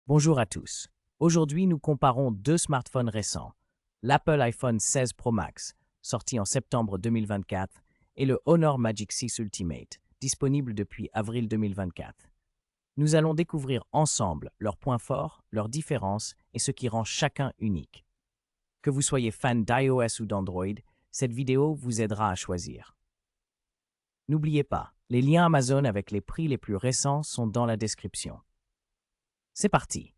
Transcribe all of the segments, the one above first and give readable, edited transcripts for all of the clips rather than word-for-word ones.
Bonjour à tous. Aujourd'hui, nous comparons deux smartphones récents, l'Apple iPhone 16 Pro Max, sorti en septembre 2024, et le Honor Magic 6 Ultimate, disponible depuis avril 2024. Nous allons découvrir ensemble leurs points forts, leurs différences et ce qui rend chacun unique. Que vous soyez fan d'iOS ou d'Android, cette vidéo vous aidera à choisir. N'oubliez pas, les liens Amazon avec les prix les plus récents sont dans la description. C'est parti!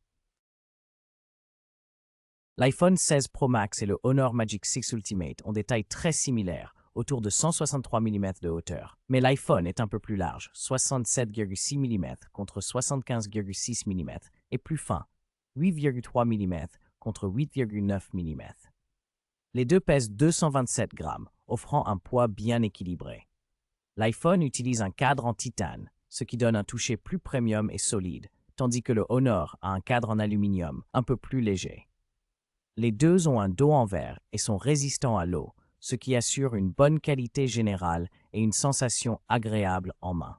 L'iPhone 16 Pro Max et le Honor Magic 6 Ultimate ont des tailles très similaires, autour de 163 mm de hauteur. Mais l'iPhone est un peu plus large, 67,6 mm contre 75,6 mm, et plus fin, 8,3 mm contre 8,9 mm. Les deux pèsent 227 grammes, offrant un poids bien équilibré. L'iPhone utilise un cadre en titane, ce qui donne un toucher plus premium et solide, tandis que le Honor a un cadre en aluminium, un peu plus léger. Les deux ont un dos en verre et sont résistants à l'eau, ce qui assure une bonne qualité générale et une sensation agréable en main.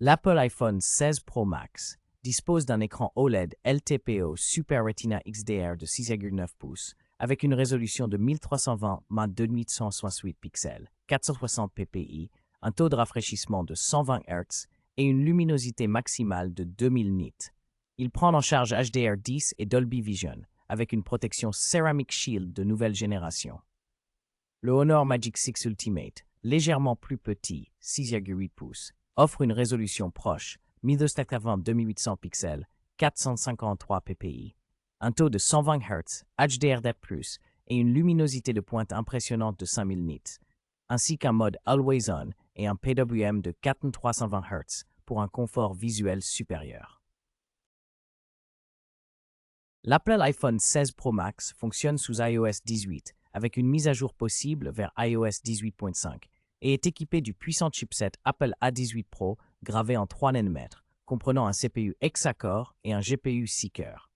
L'Apple iPhone 16 Pro Max dispose d'un écran OLED LTPO Super Retina XDR de 6,9 pouces avec une résolution de 1320 x 2168 pixels, 460 ppi, un taux de rafraîchissement de 120 Hz et une luminosité maximale de 2000 nits. Il prend en charge HDR10 et Dolby Vision, avec une protection Ceramic Shield de nouvelle génération. Le Honor Magic 6 Ultimate, légèrement plus petit, 6,8 pouces, offre une résolution proche, 1280-2800 pixels, 453 ppi, un taux de 120 Hz, HDR10+, et une luminosité de pointe impressionnante de 5000 nits, ainsi qu'un mode Always On et un PWM de 4320 Hz pour un confort visuel supérieur. L'Apple iPhone 16 Pro Max fonctionne sous iOS 18 avec une mise à jour possible vers iOS 18.5 et est équipé du puissant chipset Apple A18 Pro gravé en 3 nm, comprenant un CPU hexa-core et un GPU 6 cœurs.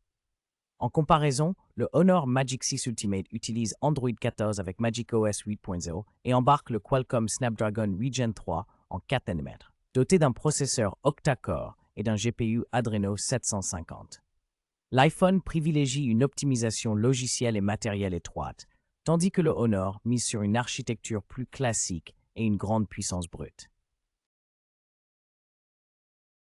En comparaison, le Honor Magic 6 Ultimate utilise Android 14 avec macOS 8.0 et embarque le Qualcomm Snapdragon Regen 3 en 4 nm, doté d'un processeur octa-core et d'un GPU Adreno 750. L'iPhone privilégie une optimisation logicielle et matérielle étroite, tandis que le Honor mise sur une architecture plus classique et une grande puissance brute.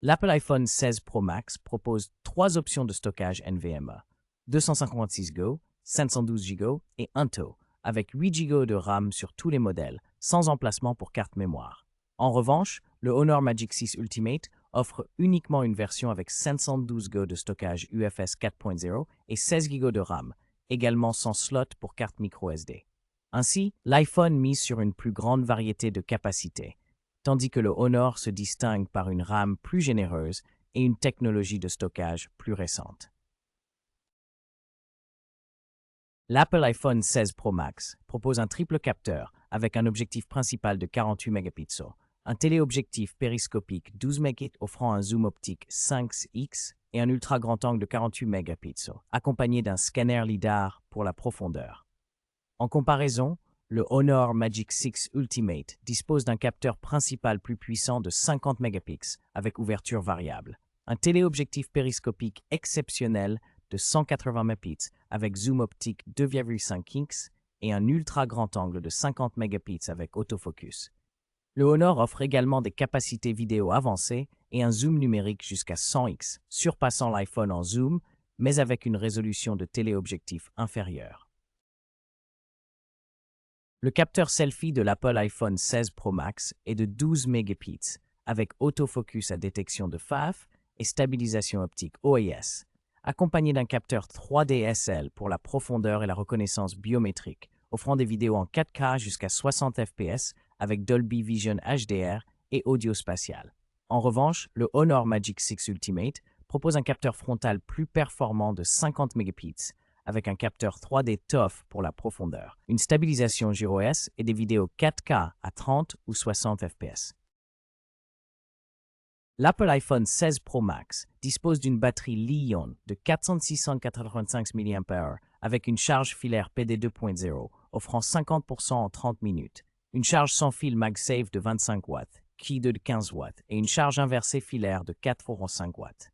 L'Apple iPhone 16 Pro Max propose 3 options de stockage NVMe, 256 Go, 512 Go et 1 TB, avec 8 Go de RAM sur tous les modèles, sans emplacement pour carte mémoire. En revanche, le Honor Magic 6 Ultimate offre uniquement une version avec 512 Go de stockage UFS 4.0 et 16 Go de RAM, également sans slot pour carte microSD. Ainsi, l'iPhone mise sur une plus grande variété de capacités, tandis que le Honor se distingue par une RAM plus généreuse et une technologie de stockage plus récente. L'Apple iPhone 16 Pro Max propose un triple capteur avec un objectif principal de 48 mégapixels, un téléobjectif périscopique 12 mégapixels offrant un zoom optique 5x et un ultra grand angle de 48 mégapixels, accompagné d'un scanner LiDAR pour la profondeur. En comparaison, le Honor Magic 6 Ultimate dispose d'un capteur principal plus puissant de 50 mégapixels avec ouverture variable, un téléobjectif périscopique exceptionnel de 180 mégapixels avec zoom optique 2,5x et un ultra grand angle de 50 mégapixels avec autofocus. Le Honor offre également des capacités vidéo avancées et un zoom numérique jusqu'à 100x, surpassant l'iPhone en zoom, mais avec une résolution de téléobjectif inférieure. Le capteur selfie de l'Apple iPhone 16 Pro Max est de 12 mégapixels, avec autofocus à détection de FAF et stabilisation optique OIS, accompagné d'un capteur 3D SL pour la profondeur et la reconnaissance biométrique, offrant des vidéos en 4K jusqu'à 60 fps avec Dolby Vision HDR et audio spatial. En revanche, le Honor Magic 6 Ultimate propose un capteur frontal plus performant de 50 mégapixels avec un capteur 3D TOF pour la profondeur, une stabilisation gyro-S et des vidéos 4K à 30 ou 60 fps. L'Apple iPhone 16 Pro Max dispose d'une batterie Li-ion de 4685 mAh avec une charge filaire PD 2.0 offrant 50% en 30 minutes, une charge sans fil MagSafe de 25 watts, Qi de 15 watts et une charge inversée filaire de 4 x 5 watts.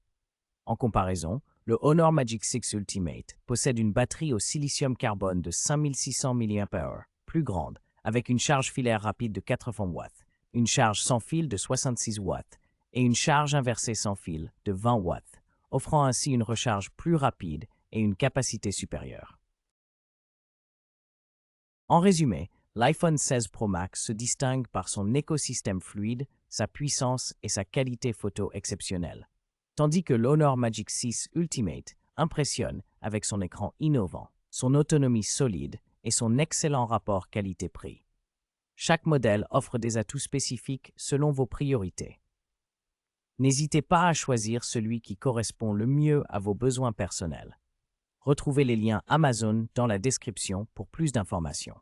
En comparaison, le Honor Magic 6 Ultimate possède une batterie au silicium-carbone de 5600 mAh, plus grande, avec une charge filaire rapide de 80 watts, une charge sans fil de 66 watts et une charge inversée sans fil de 20 watts, offrant ainsi une recharge plus rapide et une capacité supérieure. En résumé, l'iPhone 16 Pro Max se distingue par son écosystème fluide, sa puissance et sa qualité photo exceptionnelle, tandis que l'Honor Magic 6 Ultimate impressionne avec son écran innovant, son autonomie solide et son excellent rapport qualité-prix. Chaque modèle offre des atouts spécifiques selon vos priorités. N'hésitez pas à choisir celui qui correspond le mieux à vos besoins personnels. Retrouvez les liens Amazon dans la description pour plus d'informations.